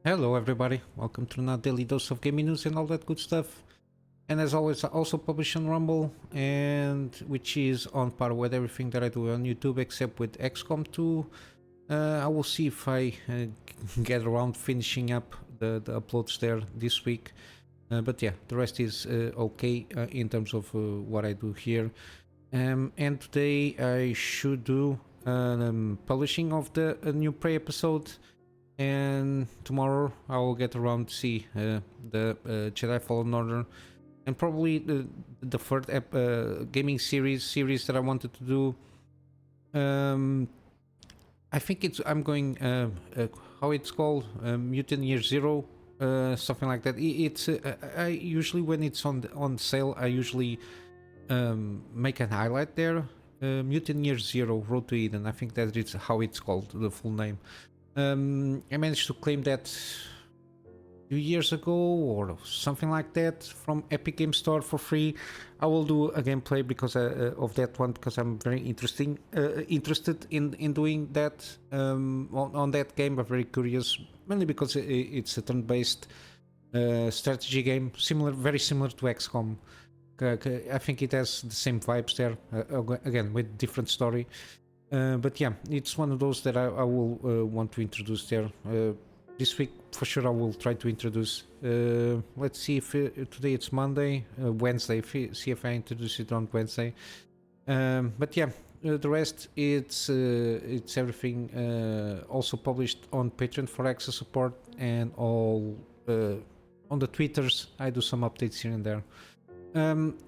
Hello everybody, welcome to another daily dose of gaming news and all that good stuff. And as always, I also publish on Rumble, and which is on par with everything that I do on YouTube except with XCOM 2. I will see if I get around finishing up the uploads there this week. But yeah, the rest is okay in terms of what I do here. And today I should do publishing of the new Prey episode. And tomorrow I will get around to see the Jedi Fallen Order, and probably the third gaming series that I wanted to do. I think I'm going how it's called, Mutant Year Zero, something like that. It's I usually, when it's on sale, I usually make an highlight there. Mutant Year Zero, Road to Eden. I think that is how it's called, the full name. I managed to claim that 2 years ago or something like that from Epic Game Store for free. I will do a gameplay because of that one, because I'm very interested in doing that on that game. I'm very curious, mainly because it's a turn-based strategy game, very similar to XCOM. I think it has the same vibes there, again with different story. But yeah, it's one of those that I will want to introduce there. This week, for sure, I will try to introduce. Let's see if today it's Monday, Wednesday. See if I introduce it on Wednesday. But yeah, the rest it's everything also published on Patreon for access support, and all on the Twitters. I do some updates here and there.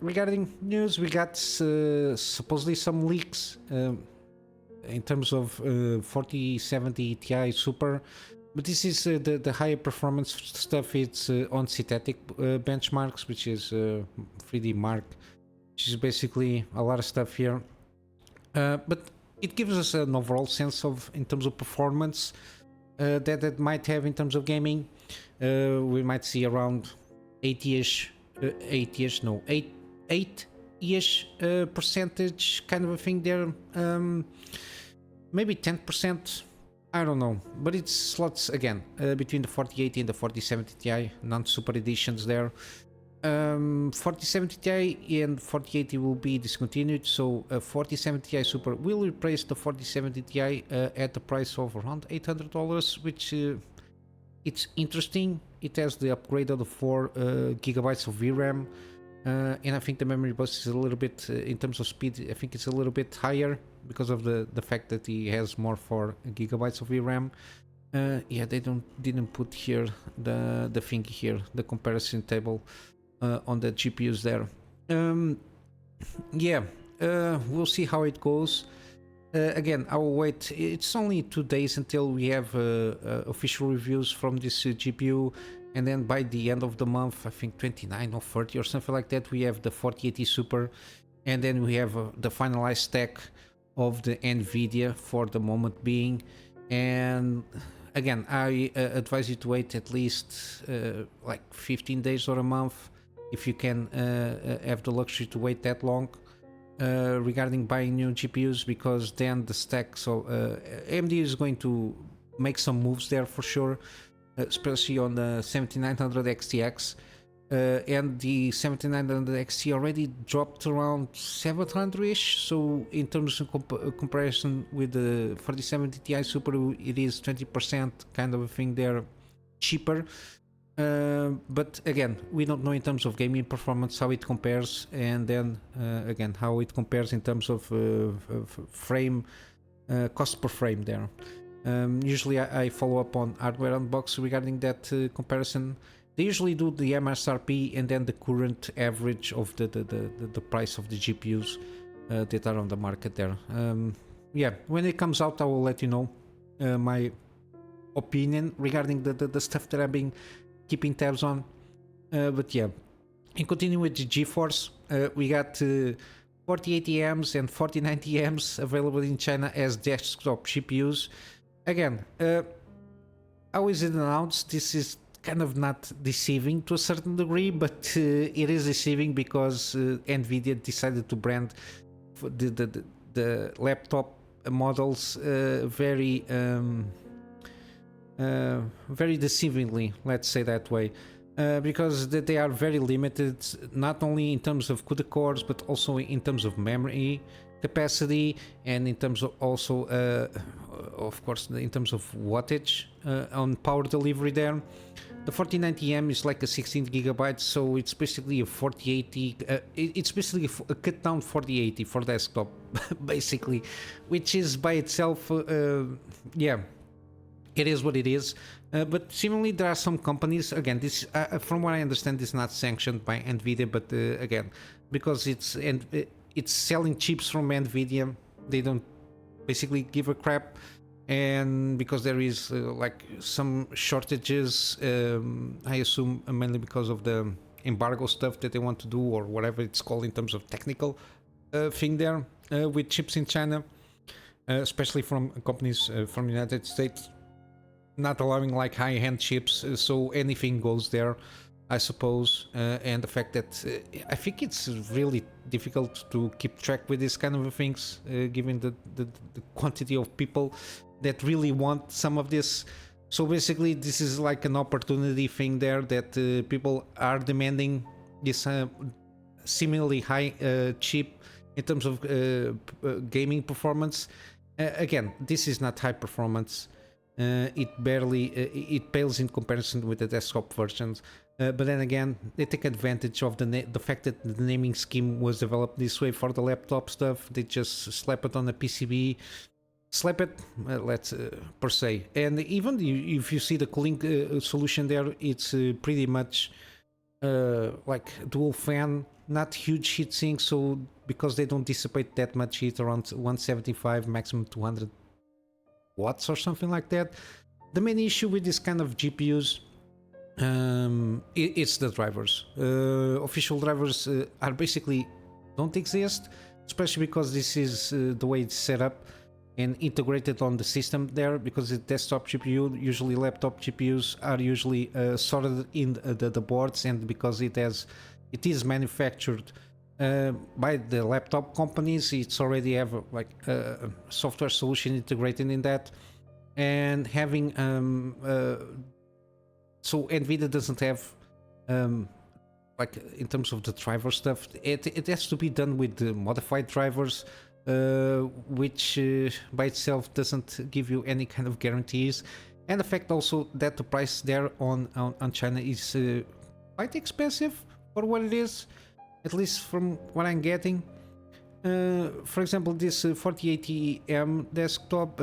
Regarding news, we got supposedly some leaks. In terms of 4070 Ti Super, but this is the higher performance stuff. It's on synthetic benchmarks, which is 3D Mark, which is basically a lot of stuff here. But it gives us an overall sense of, in terms of performance, that might have in terms of gaming. We might see around 8-ish percentage kind of a thing there. Maybe 10%, I don't know, but it's slots again between the 4080 and the 4070 Ti, non-super editions there. 4070 Ti and 4080 will be discontinued, so 4070 Ti Super will replace the 4070 Ti at the price of around $800, which it's interesting. It has the upgrade of the 4 gigabytes of VRAM. And I think the memory bus is a little bit, in terms of speed, I think it's a little bit higher because of the fact that he has more 4 gigabytes of VRAM. Yeah, they didn't put here the thing here, the comparison table on the GPUs there. Yeah, we'll see how it goes. Again, I will wait. It's only 2 days until we have official reviews from this GPU. And then by the end of the month, I think 29 or 30 or something like that, we have the 4080 Super. And then we have the finalized stack of the NVIDIA for the moment being. And again, I advise you to wait at least like 15 days or a month if you can have the luxury to wait that long regarding buying new GPUs, because then the stack, so AMD is going to make some moves there for sure. Especially on the 7900 XTX, and the 7900 XT already dropped around 700-ish, so in terms of comparison with the 4070 Ti Super, it is 20% kind of a thing there cheaper. But again, we don't know in terms of gaming performance how it compares, and then again how it compares in terms of frame cost per frame there. Usually I follow up on Hardware Unbox regarding that comparison. They usually do the MSRP and then the current average of the price of the GPUs that are on the market there. Yeah, when it comes out, I will let you know my opinion regarding the stuff that I've been keeping tabs on. But yeah, and continue with the GeForce, we got 4080Ms and 4090Ms available in China as desktop GPUs. Again, how is it announced? This is kind of not deceiving to a certain degree, but it is deceiving because NVIDIA decided to brand the laptop models very very deceivingly, let's say that way, because they are very limited, not only in terms of CUDA cores, but also in terms of memory capacity, and in terms of also, of course, in terms of wattage on power delivery there. The 4090M is like a 16 gigabytes, so it's basically a 4080. It's basically a cut down 4080 for desktop, basically, which is by itself, yeah, it is what it is. But similarly, there are some companies. Again, this, from what I understand, is not sanctioned by Nvidia. But again, because it's selling chips from Nvidia, they don't basically give a crap. And because there is like some shortages, I assume mainly because of the embargo stuff that they want to do, or whatever it's called in terms of technical thing there with chips in China, especially from companies from the United States, not allowing like high-end chips, so anything goes there, I suppose. And the fact that I think it's really difficult to keep track with these kind of things, given the quantity of people that really want some of this. So basically, this is like an opportunity thing there, that people are demanding this similarly high chip in terms of gaming performance. Again, this is not high performance. It pales in comparison with the desktop versions. But then again, they take advantage of the fact that the naming scheme was developed this way for the laptop stuff. They just slap it on a PCB, slap it, per se. And even if you see the cooling solution there, it's pretty much like dual fan, not huge heat sink. So because they don't dissipate that much heat, around 175, maximum 200 watts or something like that. The main issue with this kind of GPUs, it's the drivers. Official drivers are basically don't exist, especially because this is the way it's set up and integrated on the system there, because the desktop GPU, usually laptop GPUs are usually sorted in the boards, and because it is manufactured by the laptop companies, it's already have like a software solution integrated in that. And having so Nvidia doesn't have like in terms of the driver stuff, it has to be done with the modified drivers, which by itself doesn't give you any kind of guarantees. And the fact also that the price there on China is quite expensive for what it is, at least from what I'm getting. For example, this 4080M desktop,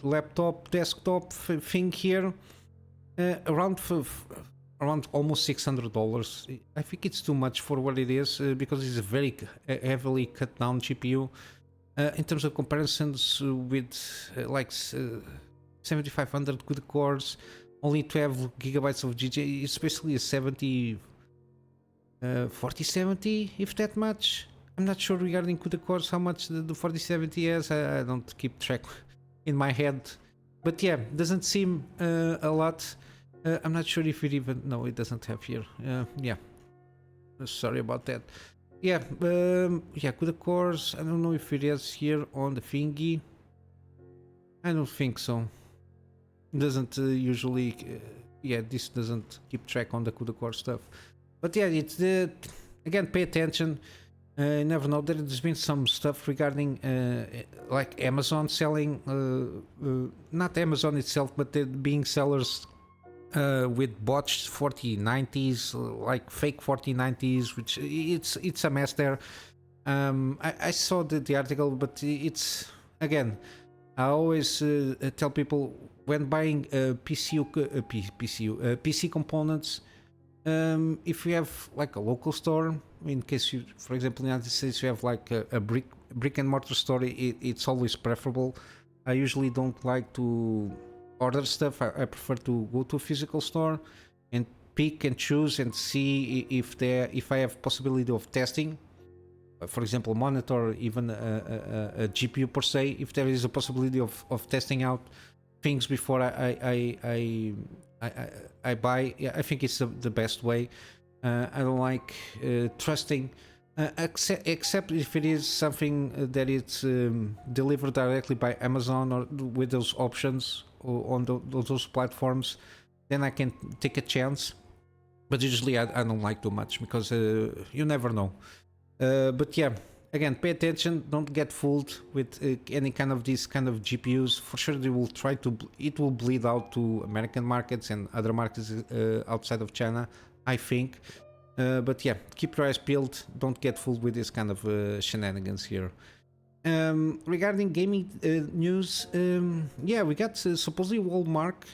laptop desktop thing here, around almost $600. I think it's too much for what it is, because it's a very heavily cut down GPU. In terms of comparisons with like 7500 good cores, only 12 gigabytes of GJ, it's basically a 4070, if that much. I'm not sure regarding CUDA cores how much the 4070 is. I don't keep track in my head, but yeah, doesn't seem a lot. I'm not sure if it even, no, it doesn't have here. Yeah, sorry about that. Yeah, yeah, CUDA cores, I don't know if it is here on the thingy. I don't think so. It doesn't usually, yeah, this doesn't keep track on the CUDA core stuff. But yeah, it's again, pay attention. You never know. There's been some stuff regarding like Amazon selling, not Amazon itself, but being sellers with botched 4090s, like fake 4090s, which it's a mess there. I saw the article, but it's, again, I always tell people when buying PC components, if you have like a local store, in case you, for example, in the United States, you have like a brick and mortar store, it's always preferable. I usually don't like to order stuff. I prefer to go to a physical store and pick and choose and see if I have possibility of testing, for example, monitor, even a GPU per se, if there is a possibility of testing out things before I buy. Yeah, I think it's the best way. I don't like trusting, except if it is something that it's delivered directly by Amazon or with those options, on those platforms, then I can take a chance. But usually I don't like too much because you never know. But yeah, again, pay attention. Don't get fooled with any kind of these kind of GPUs. For sure, they will try to. It will bleed out to American markets and other markets outside of China, I think. But yeah, keep your eyes peeled. Don't get fooled with this kind of shenanigans here. Regarding gaming news, yeah, we got supposedly Walmart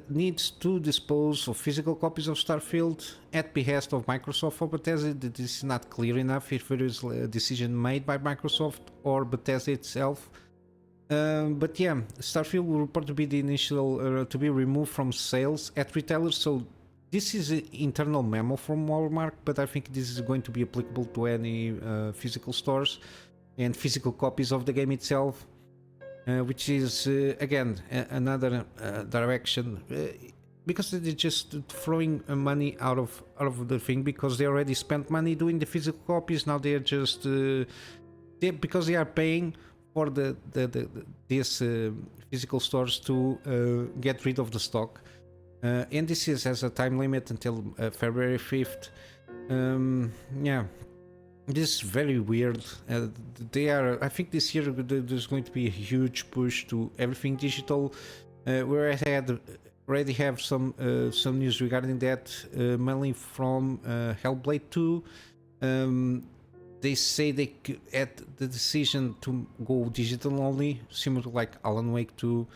needs to dispose of physical copies of Starfield at behest of Microsoft or Bethesda. This is not clear enough if it is a decision made by Microsoft or Bethesda itself. But yeah, Starfield will report to be the initial to be removed from sales at retailers. So this is an internal memo from Walmart, but I think this is going to be applicable to any physical stores and physical copies of the game itself. Which is again another direction because they're just throwing money out of the thing because they already spent money doing the physical copies. Now they're just because they are paying for these physical stores to get rid of the stock, and this has a time limit until February 5th. Yeah. This is very weird. I think this year there's going to be a huge push to everything digital. Where I already have some news regarding that, mainly from Hellblade 2. They say they had the decision to go digital only, similar to like Alan Wake 2.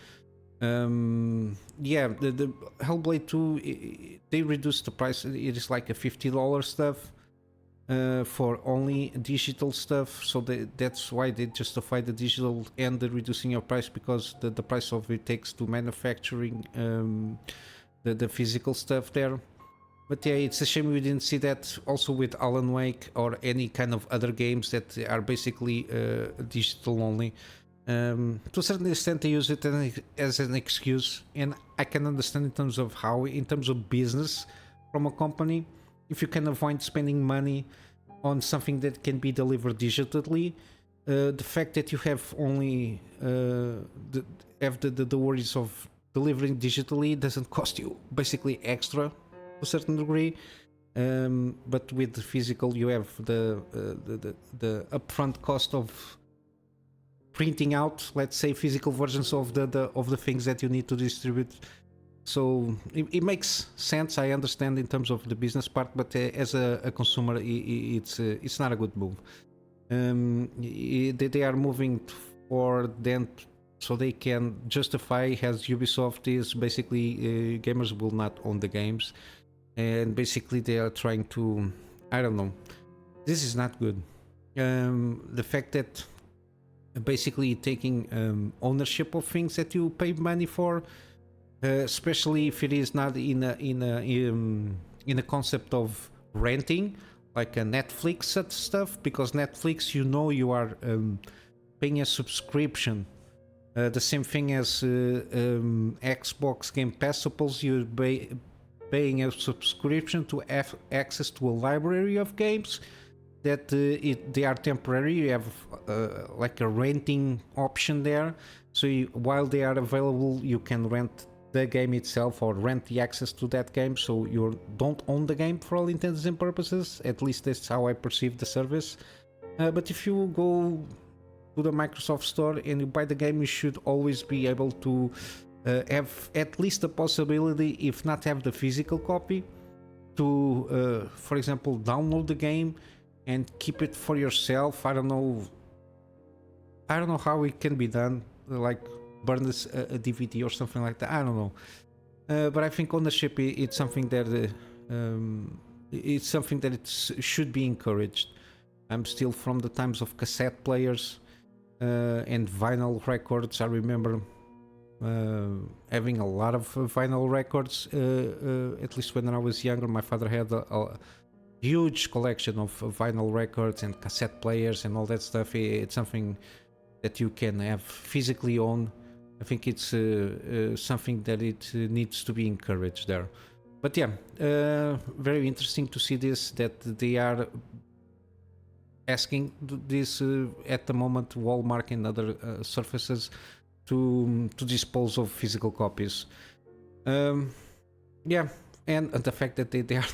Yeah, the Hellblade 2, they reduced the price. It is like a $50 stuff. For only digital stuff, so that's why they justify the digital and the reducing your price because the price of it takes to manufacturing the physical stuff there. But yeah, it's a shame we didn't see that also with Alan Wake or any kind of other games that are basically digital only. To a certain extent, they use it as an excuse, and I can understand in terms of business from a company. If you can avoid spending money on something that can be delivered digitally, the fact that you have only the worries of delivering digitally doesn't cost you basically extra to a certain degree. But with the physical, you have the upfront cost of printing out, let's say, physical versions of the things that you need to distribute. So it makes sense. I understand in terms of the business part, but as a consumer, it's not a good move. They are moving for them so they can justify, as Ubisoft is basically gamers will not own the games, and basically they are trying to, I don't know. This is not good. The fact that basically taking ownership of things that you pay money for. Especially if it is not in a concept of renting, like a Netflix stuff, because Netflix, you are paying a subscription. The same thing as Xbox Game Pass. Suppose you're paying a subscription to have access to a library of games that they are temporary. You have like a renting option there. So while they are available, you can rent the game itself or rent the access to that game, so you don't own the game for all intents and purposes. At least that's how I perceive the service. But if you go to the Microsoft Store and you buy the game, you should always be able to have at least the possibility, if not have the physical copy, to for example download the game and keep it for yourself. I don't know how it can be done, like burn this a DVD or something like that. I don't know, but I think ownership it's something that should be encouraged. I'm still from the times of cassette players and vinyl records. I remember having a lot of vinyl records. At least when I was younger, my father had a huge collection of vinyl records and cassette players and all that stuff. It's something that you can have physically own. I think it's something that it needs to be encouraged there. But yeah, very interesting to see this, that they are asking this at the moment, Walmart and other surfaces, to dispose of physical copies. Yeah, and the fact that they are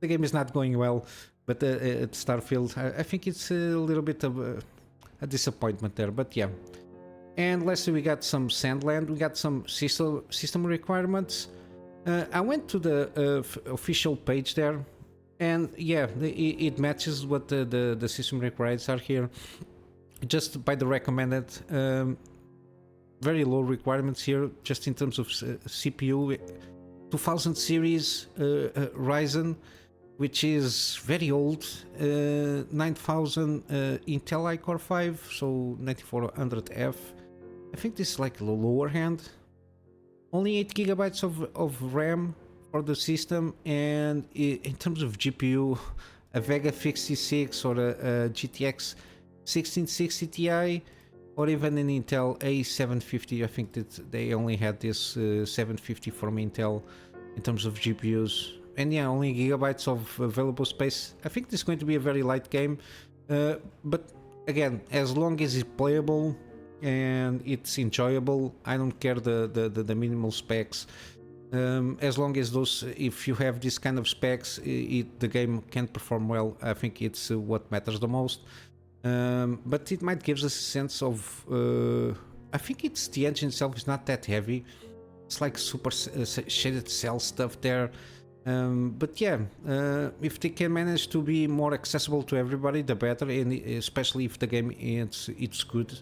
the game is not going well, but at Starfield, I think it's a little bit of a disappointment there. But yeah, and lastly, we got some Sandland. We got some system requirements. I went to the official page there, and yeah, it matches what the system requirements are here, just by the recommended. Very low requirements here, just in terms of CPU. 2000 series Ryzen, which is very old. 9000 Intel iCore 5, so 9400F. I think this is like the lower hand. Only 8 gigabytes of RAM for the system, and in terms of GPU, a Vega 56 or a GTX 1660 Ti, or even an Intel A750. I think that they only had this 750 from Intel in terms of GPUs. And yeah, only gigabytes of available space. I think this is going to be a very light game. But again, as long as it's playable and it's enjoyable, I don't care the minimal specs. As long as those, if you have this kind of specs, the game can perform well. I think it's what matters the most. But it might give us a sense of I think it's the engine itself is not that heavy. It's like super shaded cell stuff there, but yeah, if they can manage to be more accessible to everybody, the better, and especially if the game it's good,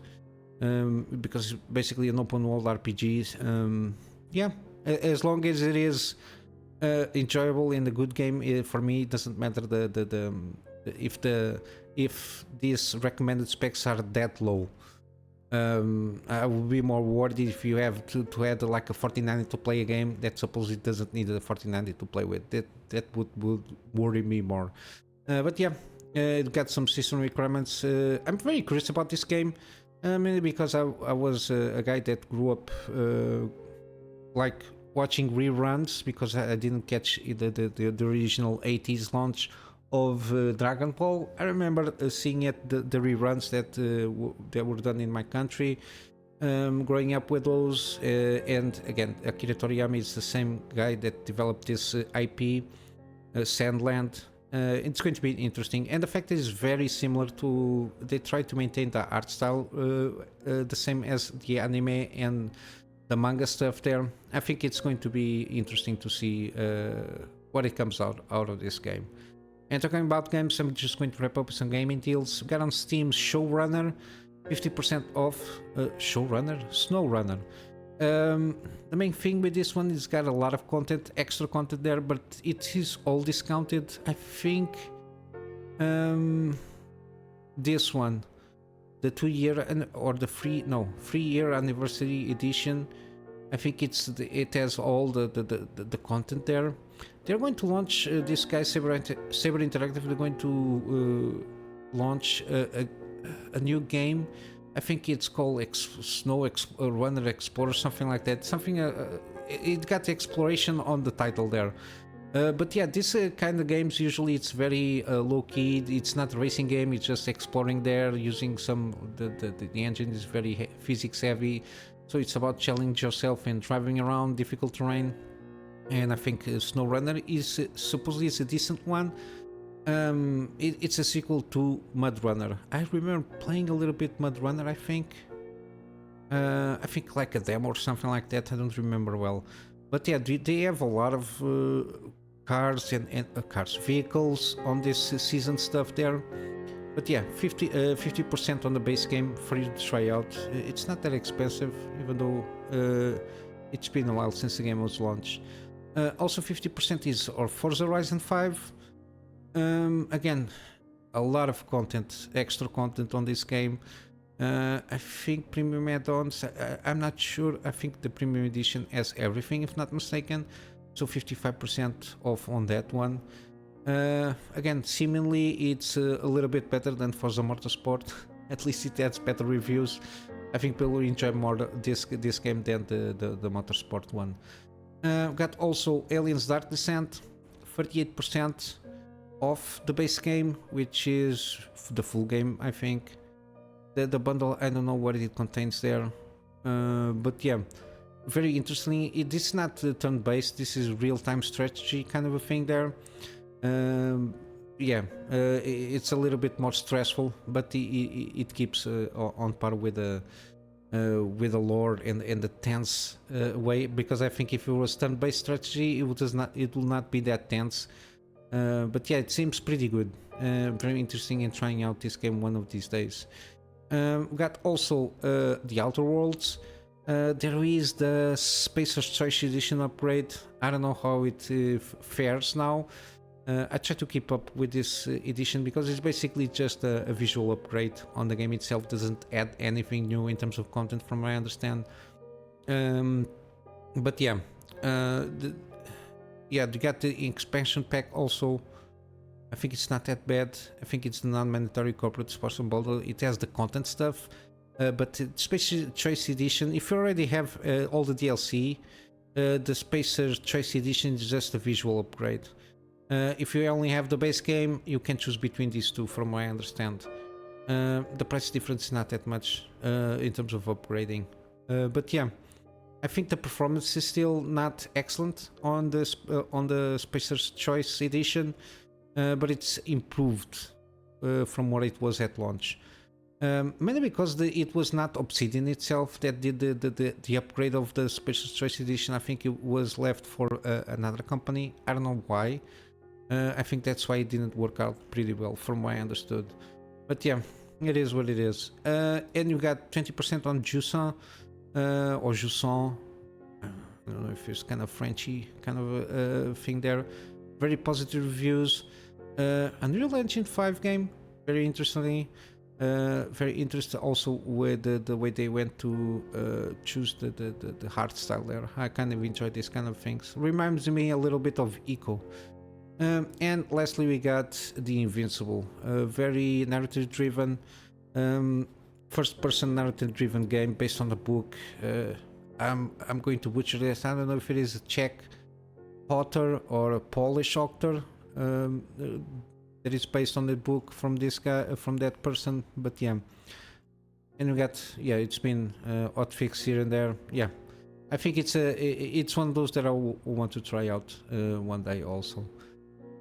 because it's basically an open world RPG. Yeah, as long as it is enjoyable and a good game, for me it doesn't matter if these recommended specs are that low. I would be more worried if you have to add like a 4090 to play a game that supposedly doesn't need a 4090 to play with. That would worry me more. But yeah, it got some system requirements. I'm very curious about this game, mainly because I was a guy that grew up like watching reruns, because I didn't catch the original 80s launch of Dragon Ball. I remember seeing the reruns that were done in my country, growing up with those. And again, Akira Toriyama is the same guy that developed this IP, Sandland. It's going to be interesting, and the fact that it's very similar to. They try to maintain the art style the same as the anime and the manga stuff there. I think it's going to be interesting to see what it comes out of this game. And talking about games, I'm just going to wrap up with some gaming deals. We got on Steam SnowRunner, 50% off. SnowRunner. The main thing with this one is got a lot of content, extra content there, but it is all discounted. I think this one, the 2-year or the 3-year anniversary edition, I think it has all the content there. They're going to launch this guy Saber Interactive. They're going to launch a new game. I think it's called SnowRunner Explorer, something like that. It got exploration on the title there. But yeah, this kind of games usually it's very low key. It's not a racing game. It's just exploring there, using the engine is very physics heavy. So it's about challenging yourself and driving around difficult terrain. And I think SnowRunner is supposedly a decent one. It's a sequel to MudRunner. I remember playing a little bit MudRunner. I think like a demo or something like that. I don't remember well, but yeah, they have a lot of cars and vehicles on this season stuff there. But yeah, 50% on the base game for you to try out. It's not that expensive, even though it's been a while since the game was launched. Also 50% is Forza Horizon 5. Again, a lot of content, extra content on this game. I think premium add-ons, I'm not sure. I think the premium edition has everything, if not mistaken. So 55% off on that one. Again, seemingly it's a little bit better than Forza Motorsport. At least it has better reviews. I think people will enjoy more this game than the Motorsport one. Got also Aliens Dark Descent, 38% off the base game, which is the full game, I think. The bundle, I don't know what it contains there. But yeah, very interesting. This is not turn-based. This is real-time strategy kind of a thing there. Yeah, it's a little bit more stressful, but it keeps on par with the lore and the tense way. Because I think if it was turn-based strategy, it will not be that tense. But yeah, it seems pretty good. Very interesting in trying out this game one of these days. We got also the Outer Worlds. There is the Spacer's Choice Edition upgrade. I don't know how it fares now. I try to keep up with this edition because it's basically just a visual upgrade on the game itself. Doesn't add anything new in terms of content, from what I understand. But yeah, you got the expansion pack also. I think it's not that bad. I think it's the non-mandatory corporate sponsor bundle. It has the content stuff, but the Spacer Choice Edition, if you already have all the DLC, the Spacer Choice Edition is just a visual upgrade. If you only have the base game, you can choose between these two, from what I understand. The price difference is not that much in terms of upgrading. But yeah, I think the performance is still not excellent on the Spacer's Choice Edition, but it's improved from what it was at launch. Mainly because it was not Obsidian itself that did the upgrade of the Spacer's Choice Edition. I think it was left for another company. I don't know why. I think that's why it didn't work out pretty well, from what I understood. But yeah, it is what it is. And you got 20% on jusant or jusant. I don't know if it's kind of Frenchy kind of a thing there. Very positive reviews. Unreal Engine 5 game, very interestingly. Very interested also with the way they went to choose the art style there. I kind of enjoy these kind of things. Reminds me a little bit of Eco. And lastly, we got The Invincible, a very narrative-driven, first-person narrative-driven game based on the book. I'm going to butcher this. I don't know if it is a Czech author or a Polish author that is based on the book from this guy, from that person. But yeah, and we got it's been hotfix here and there. Yeah, I think it's one of those that I want to try out one day also.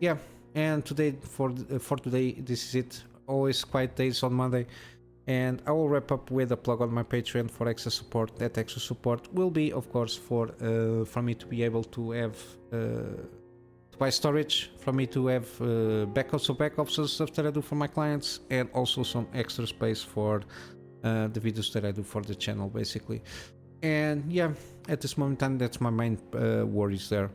Yeah, and today for today, this is it. Always quiet days on Monday, and I will wrap up with a plug on my Patreon for extra support. That extra support will be, of course, for me to be able to have to buy storage, for me to have backups of stuff that I do for my clients, and also some extra space for the videos that I do for the channel, basically. And yeah, at this moment in time, that's my main worries there.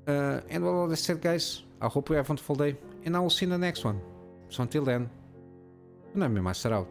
And with all that said, guys, I hope you have a wonderful day, and I will see you in the next one. So until then, Kunamy Master out.